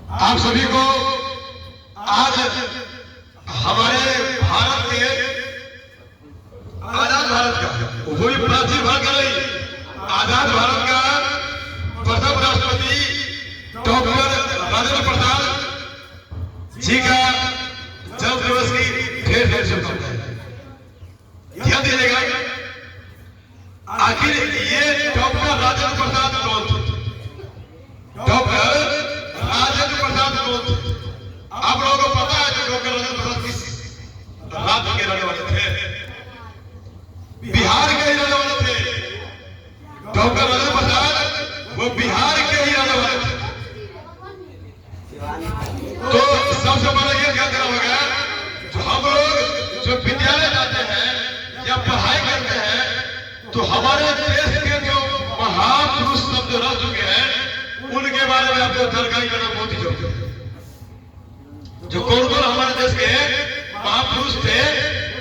आप सभी को आज हमारे भारत के आजाद भारत का, वो भी प्राचीन भारत का नहीं, आजाद भारत का प्रथम राष्ट्रपति डॉक्टर राजेंद्र प्रसाद जी का जन्म दिवस की ढेर ढेर शुभकामनाएं। ध्यान दीजिएगा, आखिर ये डॉक्टर राजेंद्र प्रसाद कौन थे? डॉक्टर राजेंद्र प्रसाद कौन थे? आप लोगों को पता है कि डॉक्टर राजेंद्र प्रसाद किस राज्य के रहने वाले थे? बिहार के ही रहने वाले थे। डॉक्टर राजेंद्र प्रसाद वो बिहार के ही रहने वाले थे। तो सबसे पहले ये ध्यान देना होगा, जो हम लोग जो विद्यालय जाते हैं या पढ़ाई करते हैं, तो हमारे देश के जो महापुरुष सब जो रह चुके हैं उनके बारे में आपको जानकारी करना बहुत ही जरूरी है। जो कौन कौन हमारे देश के महापुरुष थे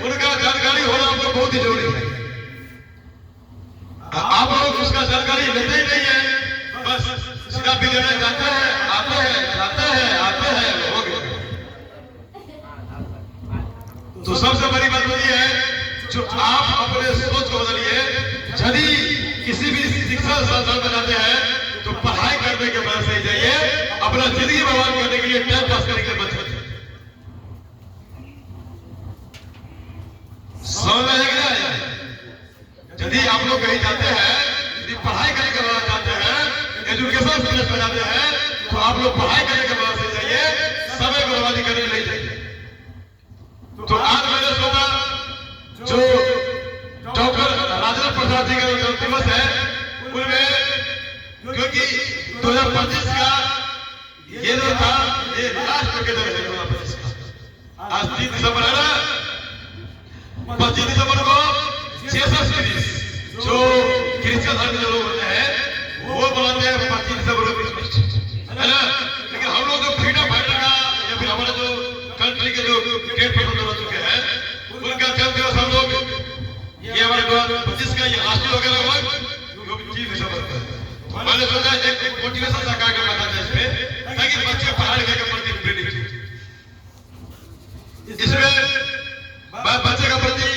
उनका जानकारी होना आपको बहुत ही जरूरी है। आप लोग उसका जानकारी लेते ही नहीं है, बस सीधा विद्यालय जाते हैं, आते हैं, जाते हैं, आते हैं, हो गए। तो सबसे बड़ी बात ये है, जो आप अपने सोच को बदलिए। यदि किसी भी शिक्षा संस्थान में जाते हैं तो पढ़ाई करने के बाद से जाइए, अपना जिंदगी बर्बाद करने के लिए, टाइम पास करने के लिए मत समझ में आएगा। यदि आप लोग कहीं जाते हैं, यदि पढ़ाई करने के बाद जाते हैं, एजुकेशन प्लेस में जाते हैं, तो आप लोग पढ़ाई करने के बाद से जाइए, समय बर्बादी करने नहीं जाइए। तो आज मैंने सोचा जो डॉक्टर राजेंद्र प्रसाद जी का जन्म दिवस है, उनमें क्योंकि 2025 का ये जो था, ये लास्ट के दौर है 2025 का। आज 3 दिसंबर है ना, 25 दिसंबर को जीसस क्रिस्ट, जो क्रिश्चियन धर्म के लोग होते हैं, वो बोलते हैं 25 दिसंबर को क्रिसमस, है ना। लेकिन हम लोग जो फ्रीडम फाइटर का या फिर हमारे जो कंट्री के जो क्रिकेट प्लेयर हो चुके हैं, उनका जन्म दिवस हम लोग ये हमारे 2025 का ये लास्ट हो गया लगभग 25 दिसंबर को। मैंने सोचा एक मोटिवेशन सा कार्यक्रम रखा जाए इसमें, ताकि बच्चे पढ़ाई लिखाई के प्रति प्रेरित हो। इसमें मैं बच्चे का प्रति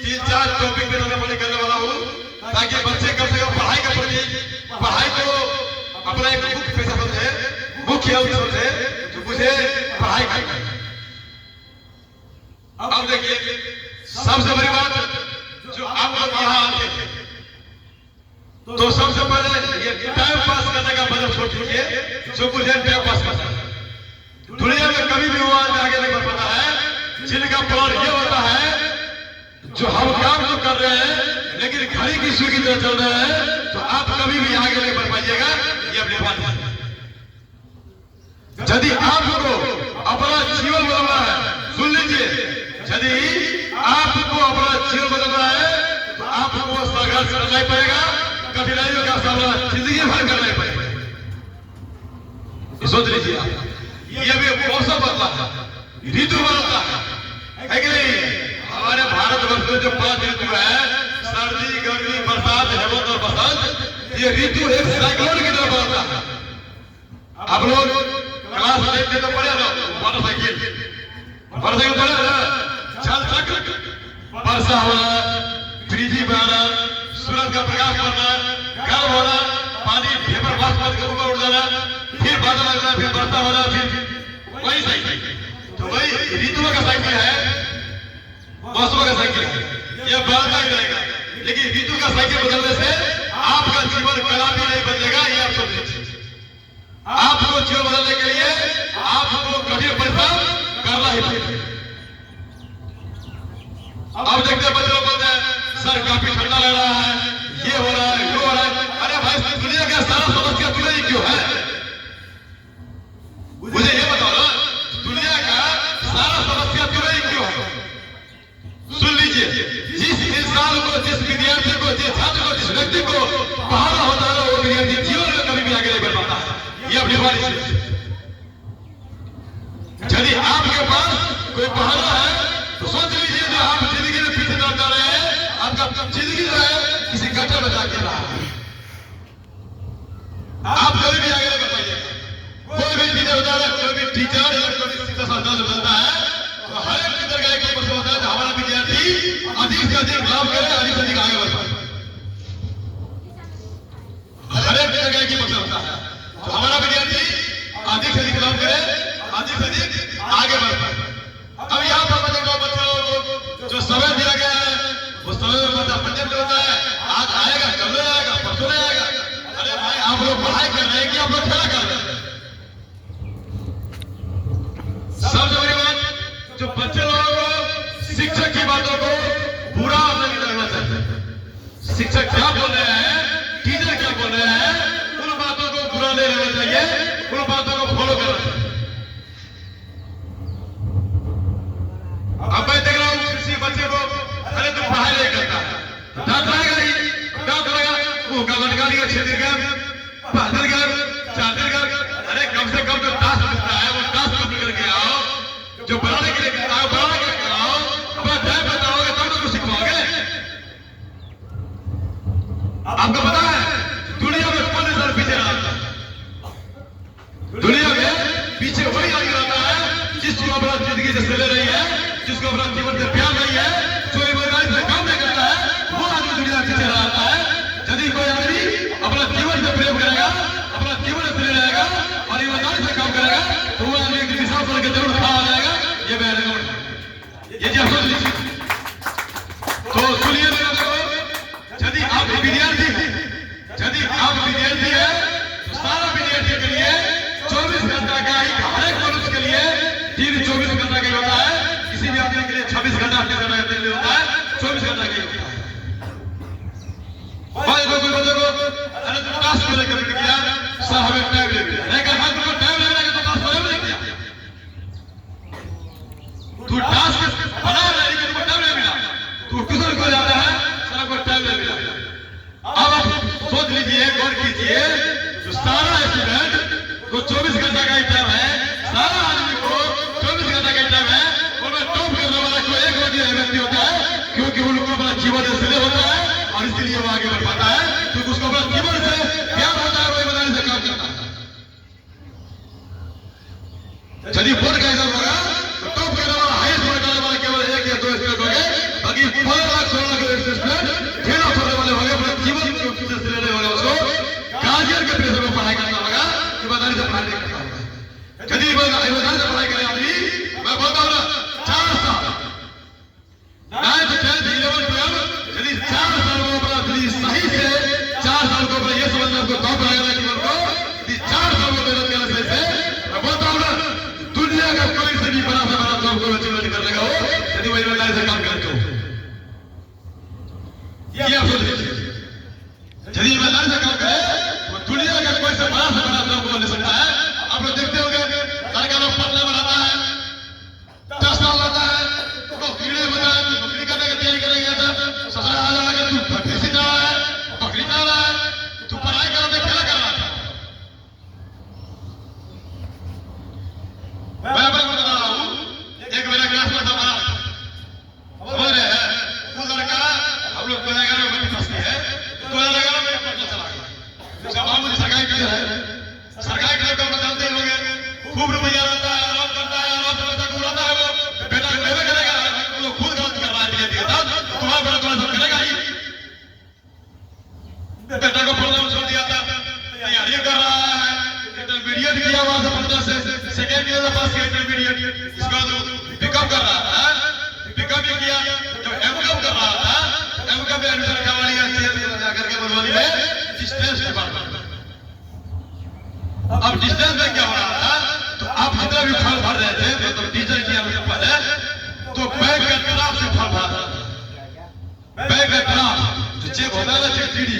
3-4 टॉपिक पे करने वाला हूँ, ताकि बच्चे कम से कम पढ़ाई के प्रति, पढ़ाई को अपना एक मुख्य पेशा समझे, मुख्य अंश समझे, जो मुझे पढ़ाई करना है। अब देखिए, सबसे बड़ी बात, जो आप लोग यहाँ आते हैं तो सबसे पहले ये टाइम पास करने का मतलब छोड़ दीजिए, जो मुझे टाइम पास करना है। दुनिया में कभी भी वो आगे नहीं बढ़ पाता है जिनका प्लान ये होता है, जो हम काम तो कर रहे हैं लेकिन घड़ी की सुई की तरह चल रहे हैं, तो आप कभी भी आगे नहीं बढ़ पाइएगा। ये अपने बात है। यदि आपको अपना जीवन बदलना है, सुन लीजिए, यदि आपको अपना जीवन बदलना है तो आपको संघर्ष करना ही पड़ेगा, कठिनाइयों का सामना जिंदगी भर करना ही पड़ेगा। सोच लीजिए, ये भी मौसम बदला है, ऋतु बदलता है कि नहीं। हमारे भारतवर्ष में जो 5 ऋतु है, सर्दी, गर्मी, बरसात, हेमंत और बसंत, ये ऋतु एक साइक्लोन की तरह बदलता है। आप लोग क्लास 8 में तो पढ़े ना, मोटरसाइकिल पढ़े ना, जल चक्र, वर्षा होना, बिजली बना, सूरज का प्रकाश पड़ना, गर्म होना, पानी वेपर वाष्प के ऊपर उड़ जाना, फिर बादल लगना, फिर वर्षा होना, फिर वही साइकिल। तो वही ऋतुओं का साइकिल है, मौसमों का साइकिल है, ये बदलता ही रहेगा। लेकिन ऋतु का साइकिल बदलने से आपका जीवन कदापि नहीं बदलेगा, ये आप समझ लीजिए। आपको जीवन बदलने के लिए आपको कठिन परिश्रम करना ही पड़ेगा। अब देखते हैं, बच्चे लोग बोलते हैं सर काफी ठंडा लग रहा है, ये हो रहा है, वो हो रहा है। अरे भाई, दुनिया का सारा समस्या तुम्हें ही क्यों है? मुझे ये बताओ ना, दुनिया का सारा समस्या तुम्हें ही क्यों है? सुन लीजिए, जिस इंसान को, जिस विद्यार्थी को, जिस छात्र को, जिस व्यक्ति को पढ़ाना होता है, वो विद्यार्थी जीवन में कभी भी आगे नहीं बढ़ पाता है। ये अपनी बात है। यदि आपके पास कोई पढ़ाना है तो सोच लीजिए, जो आप जिंदगी में पीछे न जा रहे हैं, आपका जिंदगी जो है किसी गड्ढे में जाके रहा है, आप कभी भी आगे नहीं बढ़ पाइएगा। कोई भी चीजें बता रहे टीचर इलेक्ट्रॉनिक शिक्षा संस्थान से बनता है तो हर एक टीचर का एक प्रश्न होता है कि हमारा विद्यार्थी अधिक से अधिक लाभ करे, अधिक से अधिक आगे बढ़ पाए। हर एक टीचर का एक प्रश्न होता है तो हमारा विद्यार्थी अधिक से अधिक लाभ करे, अधिक से अधिक आगे बढ़ पाए। अब यहाँ पर बच्चों जो समय दिया गया है वो समय में बच्चा पंचम में होता है, आज आएगा, कल नहीं आएगा, परसों नहीं आएगा। अरे भाई आप लोग पढ़ाई कर रहे हैं कि आप लोग खेला कर रहे हैं? सबसे बड़ी बात, जो बच्चे लोगों को शिक्षक की बातों को बुरा नहीं लगना चाहिए। शिक्षक क्या बोल रहे हैं, टीचर क्या बोल रहे हैं, उन बातों को बुरा नहीं लगना चाहिए, उन बातों को फॉलो करना चाहिए। अब मैं देख रहा हूँ किसी बच्चे को, अरे तू पढ़ाई नहीं करता, डांट लगाएगा नहीं, डांट लगाएगा, वो गलत गालियां छेड़ कर, बहादुर कर, चादर कर। अरे कम से कम जो टास्क मिलता है वो टास्क कंप्लीट करके आओ, जो बनाने के लिए आओ बना के आओ। अपना टाइम बताओगे तब तो कुछ सीखोगे। आपको पता है दुनिया में कौन इंसान पीछे रहा था? दुनिया में पीछे वही आगे रहता है जिसको अपना जिंदगी से ले रही है, जिसको अपना जीवन से प्यार नहीं है, जो ईमानदारी से काम नहीं करता है, वो आदमी दुनिया में पीछे रहता है। यदि कोई आदमी अपना जीवन से प्रेम करेगा, अपना जीवन से ले रहेगा और ईमानदारी से काम करेगा तो वो आदमी एक विशाल के जरूर खड़ा आ जाएगा। ये मैं रिकॉर्ड, ये जी सोच लीजिए। तो सुनिए मेरे को, यदि आप विद्यार्थी हैं, यदि आप विद्यार्थी हैं तो सारा विद्यार्थी के लिए 24 घंटा का ही, हर एक मनुष्य के लिए दिन 24 घंटा का ही होता है। किसी भी आदमी के लिए 26 घंटा 28 घंटा के लिए होता है, 24 घंटा का ही होता है। भाई कोई बच्चे को अरे तुम टास्क को लेकर किया सर हमें टाइम ले लिया, लेकिन हम तुमको टाइम ले लेगा तो टास्क नहीं किया। तू टास्क बना रहा है लेकिन तुमको टाइम नहीं मिला, तू ट्यूशन को जाता है सर को टाइम नहीं मिला। अब आप सोच लीजिए, गौर कीजिए, जो सारा स्टूडेंट को 24 घंटा का ही टाइम है, सारा आदमी को 24 घंटा का टाइम है, उनमें टॉप करने वाला कोई एक व्यक्ति होता है, क्योंकि उनको अपना जीवन इसलिए होता है और इसलिए वो आगे बढ़ पाता है, क्योंकि उसको अपना जीवन से प्यार होता है, वो ईमानदारी से काम करता है। यदि बोर्ड का एग्जाम होगा तो टॉप करने वाला, हाईएस्ट मार्क डालने वाला केवल 1 या 2 स्टूडेंट होंगे, बाकी 15 लाख 16 लाख स्टूडेंट खेला छोड़ने वाले होंगे, अपना जीवन से लेने वाले उसको गार्जियन के प्रेशर में पढ़ाई करना होगा, ईमानदारी से पढ़ाई करना होगा। यदि ईमानदारी से पढ़ाई करे आदमी, मैं बोलता हूँ ना 4 साल 9th 10th 11th 12 यदि 4 साल को अपना सही से 4 साल को अपना ये समझना आपको टॉप लगाना जीवन को, यदि 4 साल को मेहनत करना सही से, मैं बोलता हूँ ना दुनिया का कोई से भी बड़ा से बड़ा काम को अचीवमेंट कर लेगा वो, यदि वो ईमानदारी से काम करे तो। ये आप सोच लीजिए, यदि ईमानदारी से काम करे वो दुनिया का कोई से बड़ा काम को ले सकता है। आप लोग देखते होंगे लड़का लोग पढ़ने में रहता है, 10 साल रहता है, नौकरी नहीं होता है, नौकरी करने की तैयारी करेंगे तो ससुराल आ जाएगा, तू बकरी से जा रहा है, बकरी जा रहा है, तू पढ़ाई कर रहा है, खेला कर रहा था। मैं बता रहा हूँ, एक मेरा क्लास में था, समझ रहे हैं, वो लड़का हम लोग 2011 में फंसती है, 2011 में पढ़ने चला गया। उसका बाबू जी सरकारी टीचर है, सरकारी टीचर को जानते ही होंगे, खूब रुपया रहता है, आराम करता है, आराम से बच्चा को उड़ाता है, वो बेटा बेटा करेगा, वो खुद गलत कर रहा है, तुम्हारा बेटा तुम्हारा सब करेगा ही। बेटा को पढ़ना छोड़ दिया था, तैयारी कर रहा है, इंटरमीडिएट किया वहां से 15 से सेकेंड ईयर में पास किया इंटरमीडिएट, इसका तो पिकअप कर रहा था, पिकअप भी किया। जब एमकॉम कर रहा था, एमकॉम में एडमिशन करवा लिया जाकर के मधुबनी में डिस्टेंस डिपार्टमेंट। अब डिस्टेंस में क्या हो रहा था, तो आप जितना भी फॉर्म भर रहे थे, मतलब टीचर किया पहले तो बैंक का तरफ से फॉर्म भरा था, बैंक का तरफ जो चेक होता है ना, चेक डीडी,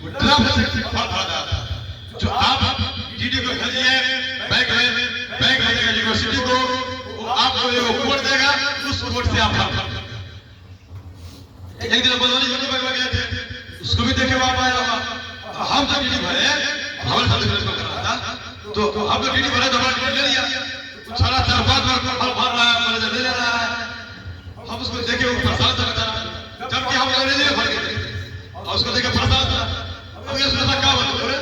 वो तरफ से फॉर्म भरा था। जो आप डीडी को भेजिए बैंक में, बैंक भेजेगा यूनिवर्सिटी को, वो आपको एक कोड देगा, उस कोड से आप फॉर्म भर। एक दिन मधुबनी यूनिवर्सिटी में गए थे, उसको भी देखे वहां आया होगा। हम तो डीडी भरे, हमारे साथ को कर रहा था, तो हम लोग डीडी भरे तो हमारा डीडी ले लिया, सारा 4-5 बार फॉर्म भर रहा है, मैनेजर ले रहा है। हम उसको देखे वो परेशान था बेचारा, जबकि हम अंग्रेजी में भर गए थे और उसको देखे परेशान था। अब ये सोचा क्या बात है,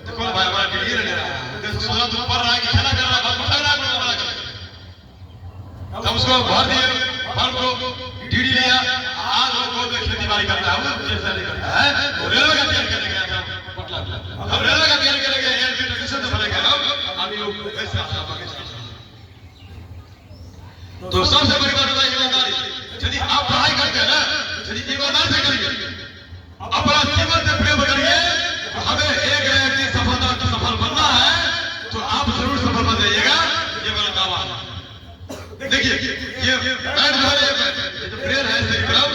देखो भाई हमारा डीडी ले रहा है, सोचा तुम पढ़ रहा है कि खेला कर रहा है, पढ़ा रहा है, उसको भर दिए, फॉर्म को डीडी लिया। आज वो बहुत खेती बाड़ी करता है, वो जैसा नहीं करता है। वो रेलवे का तैयार करने गया था पटना। अब रेलवे का तैयार करने गया, एजुकेशन से भरे गया। अभी वो ऐसा तो सबसे बड़ी बात होता है ईमानदारी। यदि आप पढ़ाई करते हैं ना, यदि ईमानदार से करिए, अपना जीवन से प्रेम करिए, तो हमें एक की सफलता सफल बनना है, तो आप जरूर सफल बन जाइएगा। ये मेरा दावा है। देखिए ये बैठ जो है, ये जो ब्रेन है सही तरफ,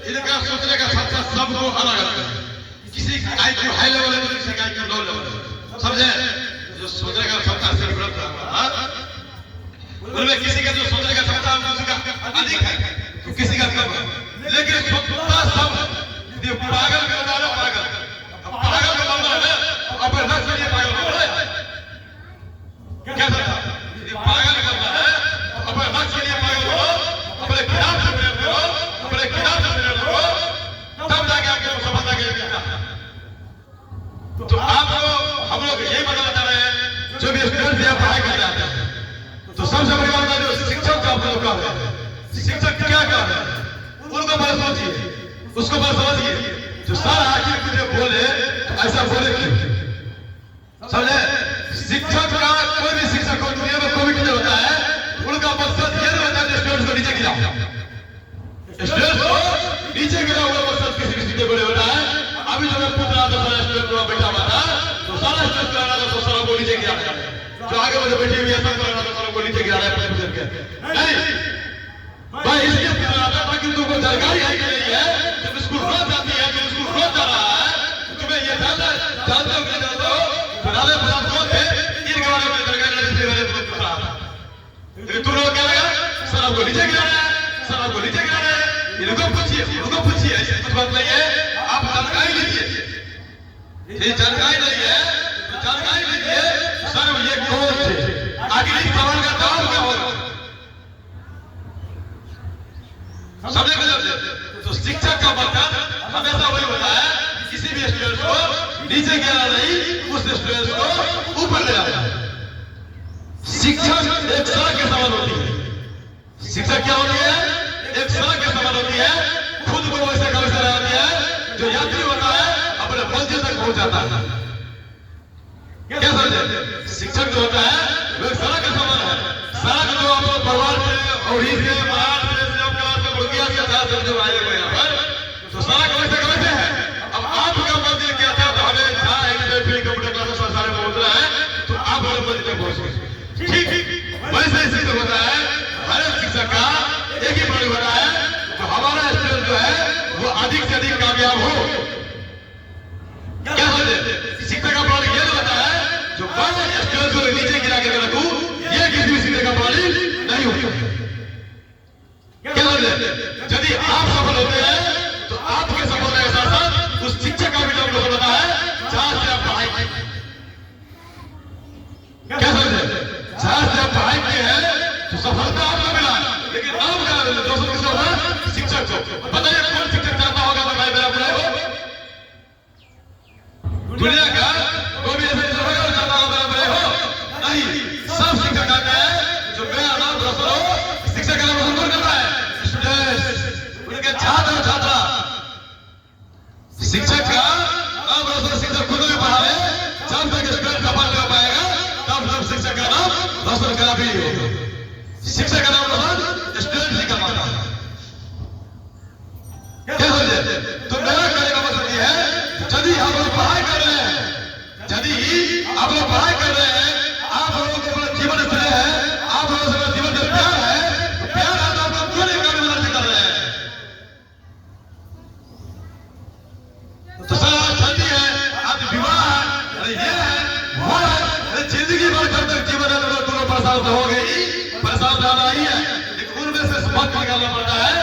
इनका सोचने का क्षमता सबको अलग अलग है। किसी की आईक्यू हाई लेवल है, किसी का आईक्यू लो लेवल है, समझे? जो सोचने का क्षमता सही तरफ उनमें किसी का जो सोचने का क्षमता किसी का अधिक है, तो किसी का कम है। लेकिन सोचता सब ये पागल का मानो पागल, पागल का मानो है अपने लक्ष्य के लिए पागल हो रहा है। क्या समझा? ये पागल करता है, अपने लक्ष्य के लिए पागल हो, अपने किताब से प्रेम करो, अपने किताब से प्रेम करो, तब जाके आपको सफलता के लिए मिलता है। तो आप लोग, हम लोग यही बताना चाह रहे हैं, जो भी स्टूडेंट यहाँ पढ़ाई कर रहे हैं, तो सबसे बड़ी बात है जो शिक्षक का आप लोग का है, शिक्षक क्या कर रहे हैं उनको बड़ा समझिए, उसको बड़ा समझिए। जो सर आखिर मुझे बोले तो ऐसा बोले क्यों, समझे? शिक्षक का कोई भी शिक्षक को दुनिया में कोई भी टीचर होता है, उनका मकसद ये नहीं होता है स्टूडेंट्स को नीचे गिराओ, स्टूडेंट्स को नीचे गिरा हुआ मकसद किसी किसी के बड़े होता है। अभी जो मैं पूछ रहा था सारा स्टूडेंट बैठा हुआ था, तो सारा स्टूडेंट कह रहा था तो सारा को नीचे गिरा, जो आगे मुझे बैठी हुई है सब कह रहा था सारा को नीचे गिरा रहा है नहीं भाई, इसलिए पूछ रहा था ताकि तुमको जानकारी आई नहीं है। जब स्कूल रोज जाती है, जब स्कूल रोज जा रहा है, तुम्हें ये जानते हो कि नहीं जानते हो, तो राधे प्रताप कौन थे इनके बारे में जानकारी नहीं थी, मैंने पूछ रहा था। लेकिन तुम लोग क्या लगा, सर आपको नीचे गिरा रहा है, सर आपको नीचे गिरा रहा है, इनको पूछिए, उनको पूछिए, ऐसी कुछ बात नहीं है। आप जानकारी लीजिए, ये जानकारी नहीं है तो जानकारी लीजिए, सर ये कौन थे, आखिर इस सवाल का जवाब क्या होगा, समझे? तो शिक्षक का मकसद हमेशा वही होता है, किसी भी स्टूडेंट को नीचे गिराना नहीं, उस स्टूडेंट को ऊपर ले जाना। शिक्षक एक सड़क के समान होती है, शिक्षक क्या होती है, एक सड़क के समान होती है, खुद को वैसे कवैसे लगाती है, जो यात्री होता है अपने मंजिल तक पहुंच जाता है। क्या समझे? शिक्षक जो होता है वो एक सड़क के समान है, सड़क जो आपको परिवार से और जो आए हुए हैं तो सारा कवैसे कवैसे है। अब आपका मंदिर क्या था, तो हमें कंप्यूटर क्लासेस सारे में उतरा है, तो आप हमारे मंदिर तक पहुंच गए। ठीक वैसे ही तो होता है, हर एक शिक्षक का एक ही पॉइंट होता है, तो हमारा स्टूडेंट जो है वो अधिक से अधिक कामयाब हो। क्या समझे? शिक्षक का पॉइंट ये होता है, जो स्टूडेंट को नीचे गिरा के रखूं, ये किसी भी शिक्षक का पॉइंट नहीं होता। क्या समझे? यदि आप सफल होते हैं तो आपके सफलता के साथ साथ उस शिक्षक का भी नाम लोग होता है जहां से आप पढ़ाई की। क्या समझे? जहां से आप पढ़ाई किए हैं तो सफलता आपको मिला, लेकिन नाम क्या दोस्तों किसको होगा? शिक्षक को। बताइए कौन शिक्षक चाहता होगा तो भाई मेरा बुराई हो? दुनिया का कोई भी ऐसा चाहता होगा मेरा बुराई हो? नहीं, सब शिक्षक चाहते हैं जो मेरा नाम रोशन हो। शिक्षक का नाम रोशन कौन करता है? उनके छात्र छात्रा। शिक्षक का नाम रोशन शिक्षक खुद भी पढ़ावे, जब तक स्टूडेंट सफल नहीं हो पाएगा तब तक शिक्षक का नाम रोशन करा भी नहीं होगा। शिक्षक का नाम रोशन स्टूडेंट ही करवाता है। क्या समझे? तो मेरा कहने का मतलब ये है, यदि आप लोग पढ़ाई कर रहे हैं, यदि आप लोग पढ़ाई कर रहे हैं, आप लोगों को अपना जीवन चुने हैं, आप लोगों से जीवन में प्यार है, तो प्यार है तो आप लोग क्यों नहीं काम से कर रहे हैं? तो सर आज शादी है, आज विवाह है, अरे ये है वो है, अरे जिंदगी भर जब तक जीवन है तो दोनों परेशान तो हो गई, परेशान ज्यादा ही है, लेकिन उनमें से वक्त निकालना पड़ता है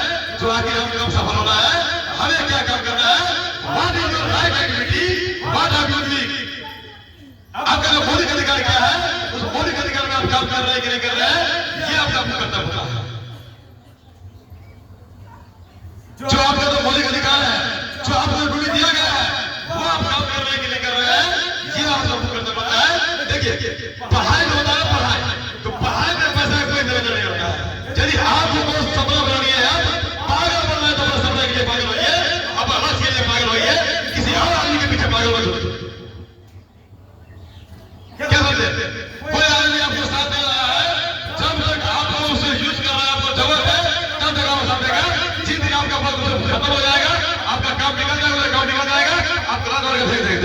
जो आखिर हम कब सफल होना है, हमें क्या काम करना है। What is your right activity, what are you doing? आपका जो मौलिक अधिकार क्या है, उस मौलिक अधिकार में आप काम कर रहे हैं कि नहीं कर रहे हैं, ये आपका कर्तव्य होता है। जो आपका जो मौलिक अधिकार है, जो आपको ड्यूटी दिया गया है, वो आप काम कर रहे हैं कि नहीं कर रहे हैं, ये आपका कर्तव्य होता है। देखिए पढ़ाई होता है, पढ़ाई तो पढ़ाई में पैसा कोई दर्जा नहीं होता है। यदि आप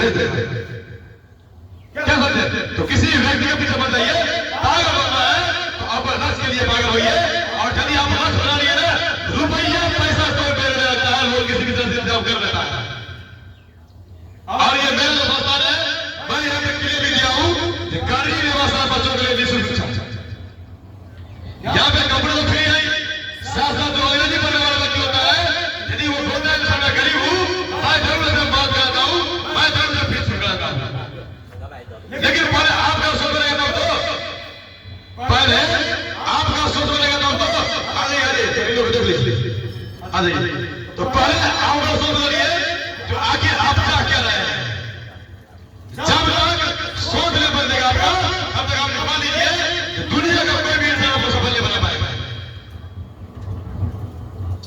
भेज देगा। क्या समझे? तो किसी व्यक्ति के पीछे मत जाइए, पागल बनना है तो आप रस के लिए पागल होइए, और यदि आप रस बना लिए ना, रुपया पैसा कोई बेच देता है, वो किसी की तरह से इंतजाम कर देता है। और ये मेरे जो दोस्तान है, मैं यहाँ पे क्लियर भी दिया हूँ कि गरीब व्यवस्था बच्चों के लिए निःशुल्क शिक्षा। यहाँ पे कपड़े तो फ्री है, साथ साथ जो अंग्रेजी पढ़ने वाला बच्चा होता है, यदि वो बोलता है सर मैं गरीब हूँ, मैं जरूर से बात कराता हूँ, मैं जरूर से फीस चुकाता हूँ। लेकिन पहले आपका सोच रहेगा तो पहले आपका सोच रहेगा तो अरे लोग देख लीजिए आ जाइए। तो पहले आपका सोच रहिए जो आखिर आप क्या रहे हैं। जब तक सोच नहीं बदलेगा आपका, तब तक आप मान लीजिए कि दुनिया का कोई भी इंसान आपको सफल नहीं बना पाएगा।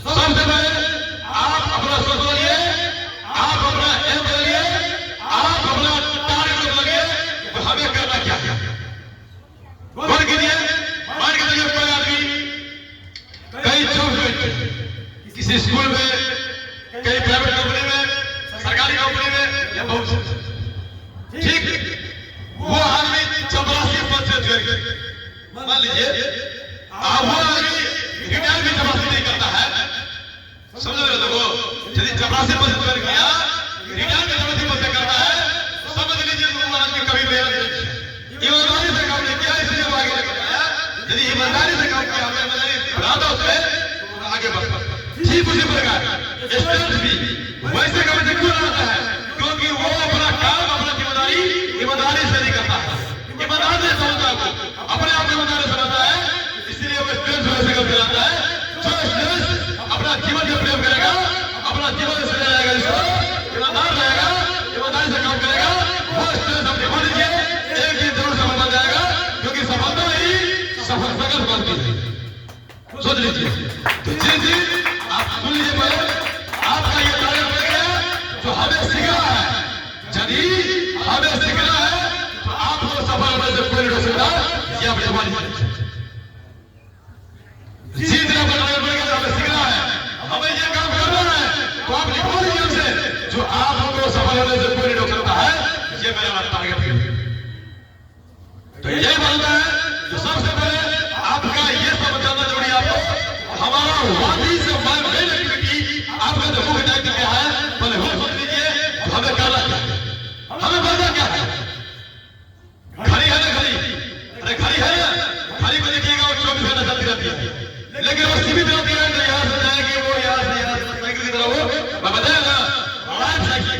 सबसे पहले आप अपना सोच बदलिए, आप अपना एम बदलिए, आप अपना टारगेट बदलिए, तो हमें करना क्या है। मान के चलिए कोई आदमी कहीं जॉब किसी स्कूल में, कहीं प्राइवेट कंपनी में, सरकारी कंपनी में, या बहुत ठीक, वो आदमी 84% मान लीजिए वो आदमी रिटायर भी 84 नहीं करता है। समझ रहे लोगों, यदि 84% किया, रिटायर भी 84% करता है, समझ लीजिए वो आदमी कभी मेहनत ईमानदारी से काम नहीं किया, इसलिए वो आगे निकल गया। यदि ईमानदारी से काम किया, ईमानदारी बढ़ाता उससे आगे बढ़ता। ठीक उसी प्रकार स्टूडेंट भी वैसे कभी क्यों रहता है, क्योंकि वो अपना काम, अपना जिम्मेदारी ईमानदारी से नहीं करता है, ईमानदार नहीं समझता है, अपने आप ईमानदारी समझता है, इसलिए वो स्टूडेंट वैसे काम कराता है। जो स्टूडेंट अपना जीवन का प्रेम करेगा, अपना जीवन से जाएगा, इसको ईमानदार रहेगा, ईमानदारी से काम करेगा, वो स्टूडेंट अपने मान लीजिए एक दिन जरूर सफल बन जाएगा, क्योंकि सफलता ही सफलता बनती है। सोच लीजिए। तो जी आप सुन लीजिए, पहले आपका ये टारगेट बन गया जो हमें सीखना है। यदि हमें सीखना है तो आपको सफल होने से कोई नहीं रोक सकता, ये आप मान लीजिए। जीतना बन गया, हमें सीखना है, हमें ये काम करना है, तो आप लिखो लीजिए हमसे, जो आपको सफल होने से कोई नहीं रोक सकता है, ये मेरा टारगेट है। तो यही बनता है जो सबसे पहले आपका ये सब जानना जरूरी है। आपको हमारा वादी से मेन एक्टिविटी, आपका जो मुख्य दायित्व क्या है, पहले वो सोच लीजिए हमें करना क्या है, हमें बनना क्या है। घड़ी है ना, घड़ी, अरे घड़ी है ना, घड़ी को देखिएगा वो 24 घंटा चलती रहती है, लेकिन वो सीमित रहती है। तो यहाँ से जाएंगे, वो यहाँ से साइकिल की तरह, वो मैं बताया लाइफ साइकिल,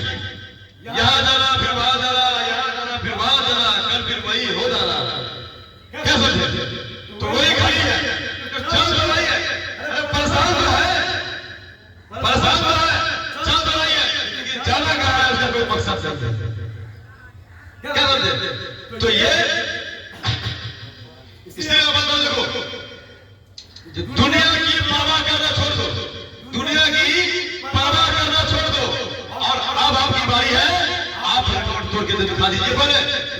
यहाँ जाना फिर वहां जाना, यहाँ जाना फिर वहां जाना, कल फिर वही हो जाना। क्या समझे? तो वही घड़ी है जो चल तो रही है, अरे परेशान तो है, परेशान तो है, चल तो रही है, लेकिन जाना कहाँ है, उसका कोई मकसद नहीं। क्या समझे? तो ये इसलिए बताओ, देखो दुनिया की परवाह करना छोड़ दो, दुनिया की परवाह करना छोड़ दो, और अब आपकी बारी है। आप रिकॉर्ड तोड़ के दिखा दीजिए पहले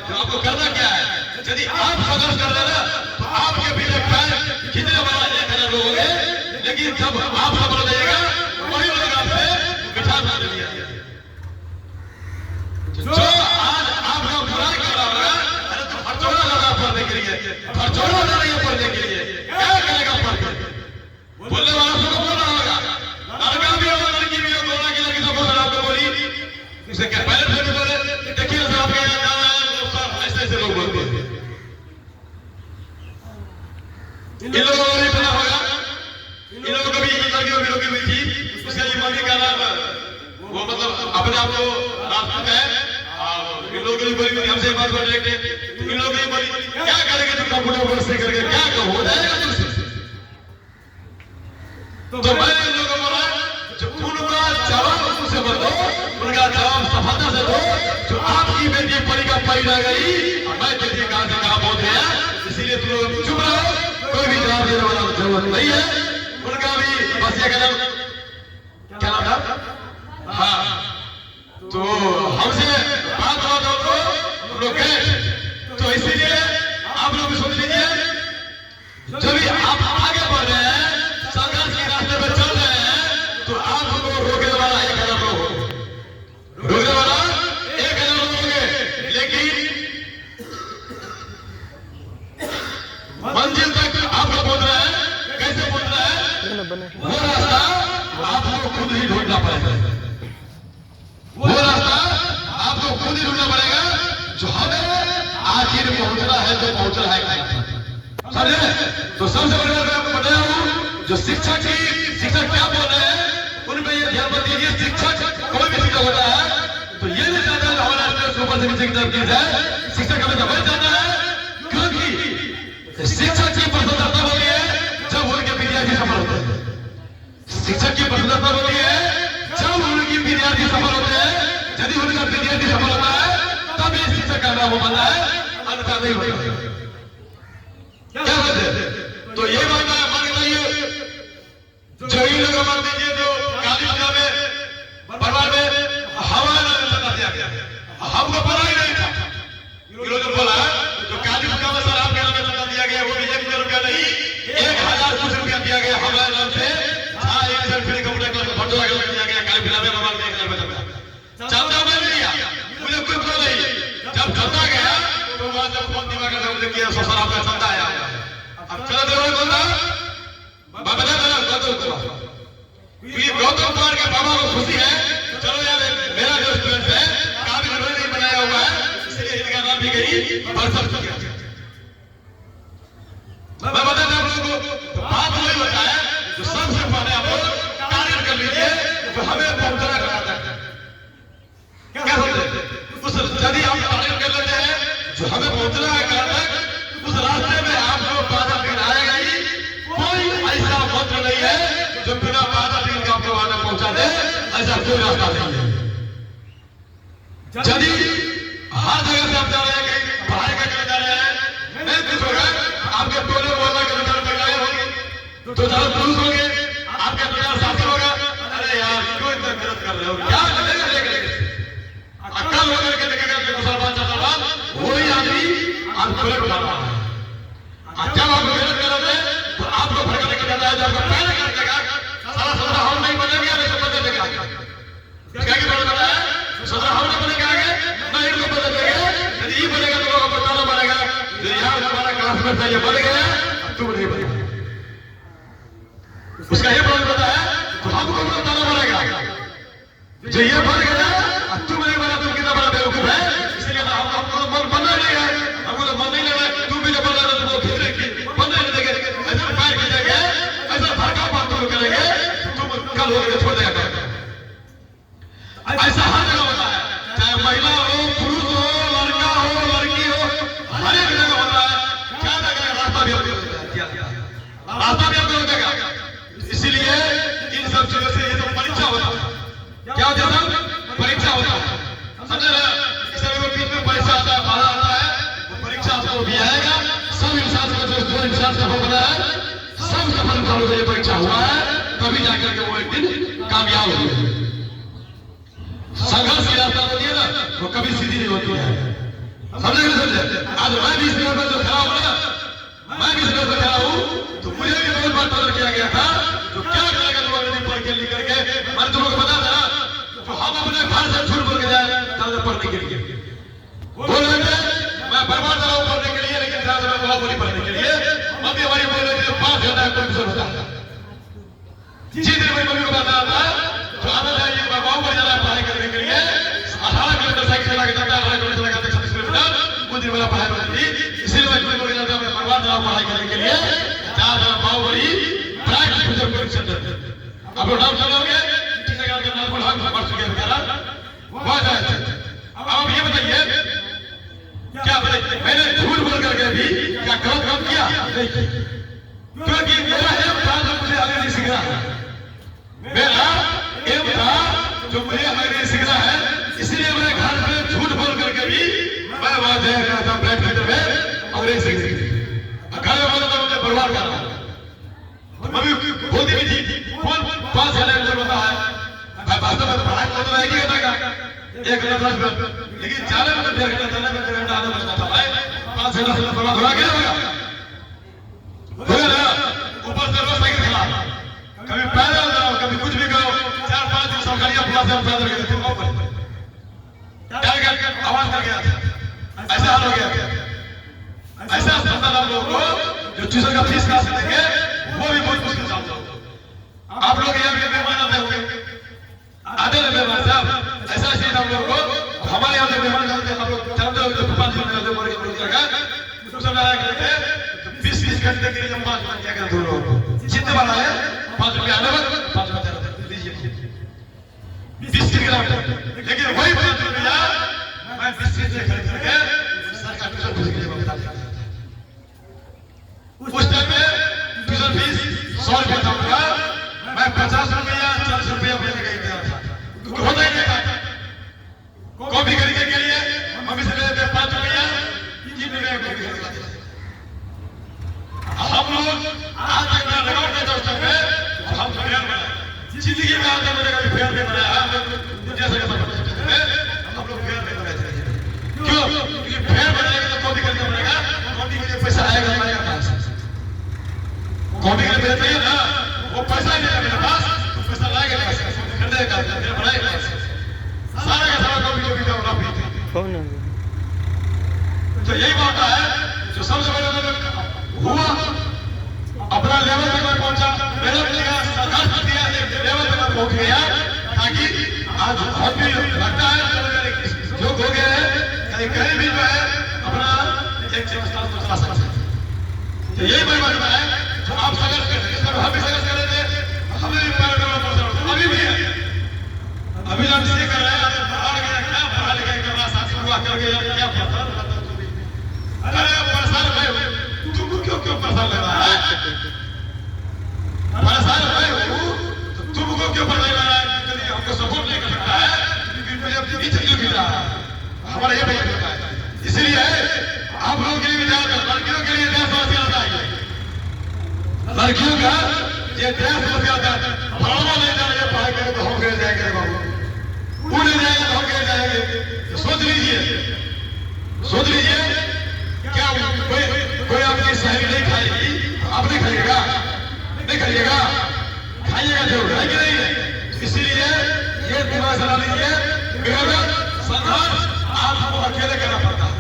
जो आपको करना क्या है। यदि आप संघर्ष कर रहे ना, तो आपके पीछे पैर खींचने वाला 1000 लोग होंगे, लेकिन जब आप सफल हो जाइएगा, वही लोग आपसे बिठा देंगे। जो आज आपका बुराई कर रहा होगा, अरे तो खर्चोड़ा लगा पढ़ने के लिए, खर्चोड़ा लगा रही है पढ़ने के लिए, क्या करेगा पढ़ के? बोलने वाला सबको बोल रहा होगा, लड़का भी होगा, लड़की भी होगा, दोनों की लड़की सब बोल रहा आपको बोली, उसे क्या पहले से बोले, देखिए सर आपके यहाँ जाना है, तो सब ऐसे लोग बोलते हैं। इन लोगों को नहीं पता होगा, इन लोगों को भी लड़कियों की रोकी हुई थी, उसका ये मम्मी का नाम वो मतलब अपने आप को राजपूत है, इन लोगों की बोली हमसे बात कर लेते, इन लोगों की बोली क्या करेंगे तुम कंप्यूटर कोर्स से करके, क्या हो जाएगा तुमसे। तो मैं इन लोगों को बोला जो उनका जवाब उनसे मत दो, उनका जवाब सफलता से दो। जो आपकी बेटी परीक्षा पाई ना गई, मैं देखिए कहां से कहां पहुंच गया, इसीलिए तुम लोग चुप रहो, कोई भी जवाब देने वाला जरूरत नहीं है। उनका भी बस ये कहना, क्या नाम था, हाँ, तो हमसे बात हुआ तो लोग गए। तो इसीलिए आप लोग भी सोच लीजिए, जब भी आप आगे बढ़ रहे हैं, संघर्ष के रास्ते पर चल रहे हैं, तो आपको रोकने वाला 1000 लोग, रोकने वाला 1000 मंजिल तक आपको पहुंचना है। कैसे पहुंचना है? वो रास्ता आपको खुद ही ढूंढना पड़ेगा। वो रास्ता आपको खुद ही ढूंढना पड़ेगा जो हमें आखिर पहुंचना है, जो पहुंचना है, समझे? तो सबसे बड़ी बात मैं आपको बताया हूं, जो शिक्षक क्या बोल रहे हैं उनमें ये ध्यान मत दीजिए। शिक्षक कोई भी शिक्षक होता है तो ये नहीं चाहता है हमारा ऊपर से नीचे की तरफ गिर जाए। शिक्षक हमें जब जाता है, क्योंकि शिक्षक की प्रसन्नता होती है जब उनके विद्यार्थी सफल होते हैं। शिक्षक की प्रसन्नता होती है जब उनकी विद्यार्थी सफल होते हैं। यदि उनका विद्यार्थी सफल होता है तब ये शिक्षक का नाम बनता है, अन्यथा नहीं होता। क्या कहते हैं? तो ये बात मान के चलिए, जो ही लोग मान लीजिए जो काली पूजा में बरबाद में हवा चला दिया गया, हमको पता ही नहीं था। लोग बोला जो काली पूजा में सर आपके नाम में चला दिया गया, वो भी 1 रुपया नहीं 1000 कुछ रुपया दिया गया हमारे नाम से। फ्री कंप्यूटर क्लास में भंडोरा दिया गया काली पूजा में, मोबाइल में 1000 रुपया चलता मैं लिया, मुझे कोई पता नहीं। जब चलता गया तो वहां जब फोन दिमाग में किया सर आपका चलता आया। अब चला दे बोलता मैं बता दे गौतम कुमार के बाबा को खुशी है, चलो यार मेरा जो स्टूडेंट है काफी उन्होंने नहीं बनाया हुआ है, इसलिए इनका नाम भी गई बरसत किया। मैं बता दें आप लोगों को, तो बात वही होता है जो सबसे पहले आप लोग टारगेट कर लीजिए तो हमें पहुंचना कराता है। क्या समझे? उस यदि आप टारगेट कर लेते हैं जो हमें पहुंचना है कहां तक, उस रास्ते में आपको बाधा फिर आएगा ही। कोई ऐसा मंत्र नहीं है जो बिना बाधा फिर आपको वहां पहुंचा दे, ऐसा कोई रास्ता नहीं है। यदि हर जगह से आप जा रहे हैं, कहीं पढ़ाई करने जा रहे हैं, नहीं कुछ होगा, आपके टोले मोहल्ला के 2-4 महिलाएं होंगी, 2-4 पुरुष होंगे, आपके 2-4 साथी होगा। अरे यार क्यों इतना मेहनत कर रहे हो, क्या करेगा अक्कल होकर के देखेगा कि मुसलमान वही आदमी आपको उठा रहा है। जब आप मेहनत करोगे तो आपको फर्क नहीं जाता है। जब पहले कर देगा सारा सदर हम नहीं बनेंगे, नहीं बदल देगा। क्या की बात है? सदर हम नहीं बनेंगे आगे, नहीं इनको बदल देंगे। यदि ये बनेगा तो लोगों को बताना पड़ेगा कि यार हमारा क्लासमेट था ये बन गया, तुम नहीं बनेगा। उसका ये प्रॉब्लम होता है तो हमको बताना पड़ेगा जो ये बन गया तुम नहीं बना, तुम कितना बड़ा बेवकूफ है। इसलिए हमको मन बनना नहीं है, हमको तो मन नहीं लगा। तुम भी जब बन रहा तुमको ठीक रहेगी, बन नहीं देंगे, ऐसा फायर कर जाएंगे, ऐसा भड़का बात तुम करेंगे, तुम कल होकर छोड़ देगा। ऐसा हर जगह होता है, चाहे महिला हो, पुरुष हो, लड़का हो, लड़की हो, हर एक जगह होता है। क्या लगेगा? रास्ता भी आपको लगेगा। इसीलिए इन सब चीजों से ये तो परीक्षा होता है। क्या होता है? परीक्षा होता है, समझे ना? इसलिए में परीक्षा आता है, बाधा आता है, वो परीक्षा आपको भी आएगा। सब इंसान का जो इंसान सफल बना है, सब सफल इंसानों से ये परीक्षा हुआ है, तभी जाकर के वो एक दिन कामयाब हुए। संघर्ष की रास्ता होती है ना, वो कभी सीधी नहीं होती है। समझे कि नहीं समझे? आज मैं भी इस जगह पर जो खड़ा हूं ना, मैं भी इस जगह पर खड़ा हूं तो मुझे भी बहुत बार पता किया गया था तो क्या करेगा तुम अंग्रेजी पढ़ के लिख करके। मैंने तुम लोग बता था तो हम अपने घर से झूठ बोल के जाए पढ़ने के लिए, बोल रहे थे मैं बर्बाद रहा हूं पढ़ने के लिए, लेकिन मैं बहुत बोली पढ़ने के लिए। मम्मी हमारी बोल रही थी 5 घंटा कंप्यूटर होता है। जिस दिन मेरी मम्मी को बताया था तो आदत है ये बाबू पर जाना पढ़ाई करने के लिए 18 किलोमीटर साइकिल चला के जाता है, 18 किलोमीटर चला के 36 किलोमीटर कुछ दिन मेरा पढ़ाई होती थी। इसीलिए मैं बोल के जाता मैं बर्बाद रहा हूं पढ़ाई करने के लिए। जहां जहां Baahubali private future coaching centre अब डाउन चलोगे किसी जगह के नाम पर हम पढ़ चुके हैं वहां जाए। अब ये बताइए क्या मैंने झूठ बोल करके भी क्या गलत काम किया? क्योंकि मेरा एम था जो मुझे अंग्रेजी सीखना है, मेरा एम था जो मुझे अंग्रेजी सीखना है। इसलिए मैं घर पे झूठ बोल करके भी मैं वहां जाया करता था प्राइवेट सेंटर में अंग्रेजी सीखने। घर में बोलता मुझे बर्बाद कर रहा मम्मी बोलती भी थी कौन 5 घंटे होता है। मैं वास्तव में पढ़ाई तो एक ही घंटा का 1 घंटा 10 मिनट, लेकिन 4 मिनट 1.5 घंटा चलने में 1 घंटा आधा बचता था भाई। 5 घंटा से बर्बाद हो गया होगा ना। ऊपर से रोज साइकिल चला, कभी पैदल जाओ, कभी कुछ भी करो, 4-5 दिन सब गाड़ियां पुलिस से पैदल करके तुम आओ आवाज कर गया। ऐसा हाल हो गया, ऐसा समझा हम लोगों को जो ट्यूशन का फीस कहां से देंगे, वो भी बहुत मुश्किल काम होगा। आप लोग यहाँ पे मेहमान आते होंगे, आते हैं मेहमान साहब, ऐसा चीज हम लोग को, हमारे यहाँ से मेहमान आते हैं, हम लोग जानते हो जो 5 मिनट का बोल का ट्यूशन आया करते हैं, 20 घंटे के लिए जब 5 मिनट क्या करते हैं लोग जितने वाला है 5 रुपया आने पर 5 रुपया दीजिए 20 किलोमीटर, लेकिन वही 5 रुपया मैं 20 से खरीद करके सरकार ट्यूशन फीस के लिए बता देता। उस टाइम में ट्यूशन फीस 100 रुपया था, मैं 50 रुपया 40 रुपया देने का इंतजार था, होता ही नहीं था। कॉफी खरीदने के लिए मम्मी से लेते 5 रुपया 3 रुपया कॉफी खरीदते। हम लोग आज तक ना रिकॉर्ड नहीं था उस टाइम में, हम फेयर बनाए जिंदगी में, आज तक मैंने कभी फेयर नहीं बनाया, हम लोग जैसे हम लोग फेयर नहीं बनाए थे। क्यों? क्योंकि फेयर बनाएंगे तो कॉफी खरीदना पड़ेगा, कॉफी के लिए पैसा आएगा हमारे पास, कॉफी के लिए चाहिए ना, वो पैसा ही नहीं है मेरे पास, तो पैसा लाएगा खरीदने का बनाएगा सारा का सारा कॉफी जो पीता होगा पीते। तो यही बात है जो सबसे बड़ा हुआ, अपना लेवल तक पहुंचा, मेहनत किया, सरकार दिया, लेवल तक पहुंच गया, ताकि आज बहुत भी लगता है जो हो गया है कहीं भी जो है अपना एक स्थान तो चला सकते हैं। तो यही बड़ी बात है जो आप संघर्ष करते हैं, हम भी संघर्ष कर रहे थे, हमें भी पैर करना पड़ता है, अभी भी है, अभी हम इसलिए कर रहे हैं क्या पढ़ा लिखा कर रहा साथ हुआ करके क्या पता। अरे परेशान भाई तुमको क्यों परेशान लग रहा है, परेशान भाई तुमको क्यों परेशान लग रहा है, हमको सपोर्ट नहीं कर सकता है, क्यों मिल रहा है हमारा ये भैया होता है। इसलिए आप लोगों के लिए भी ध्यान, लड़कियों के लिए ध्यान समस्या आता है, लड़कियों का ये ध्यान समस्या आता है, भावना नहीं जाना, ये पढ़ाई करें तो हम गिर जाएंगे बाबू, वो नहीं जाएगा तो हम गिर जाएंगे। तो सोच लीजिए क्या कोई आपकी सहेली नहीं खाएगी, आप नहीं खाइएगा, नहीं खाइएगा, खाइएगा जरूर, है कि नहीं है? इसीलिए ये दिमाग चला लीजिए, संघर्ष आपको अकेले करना पड़ता है।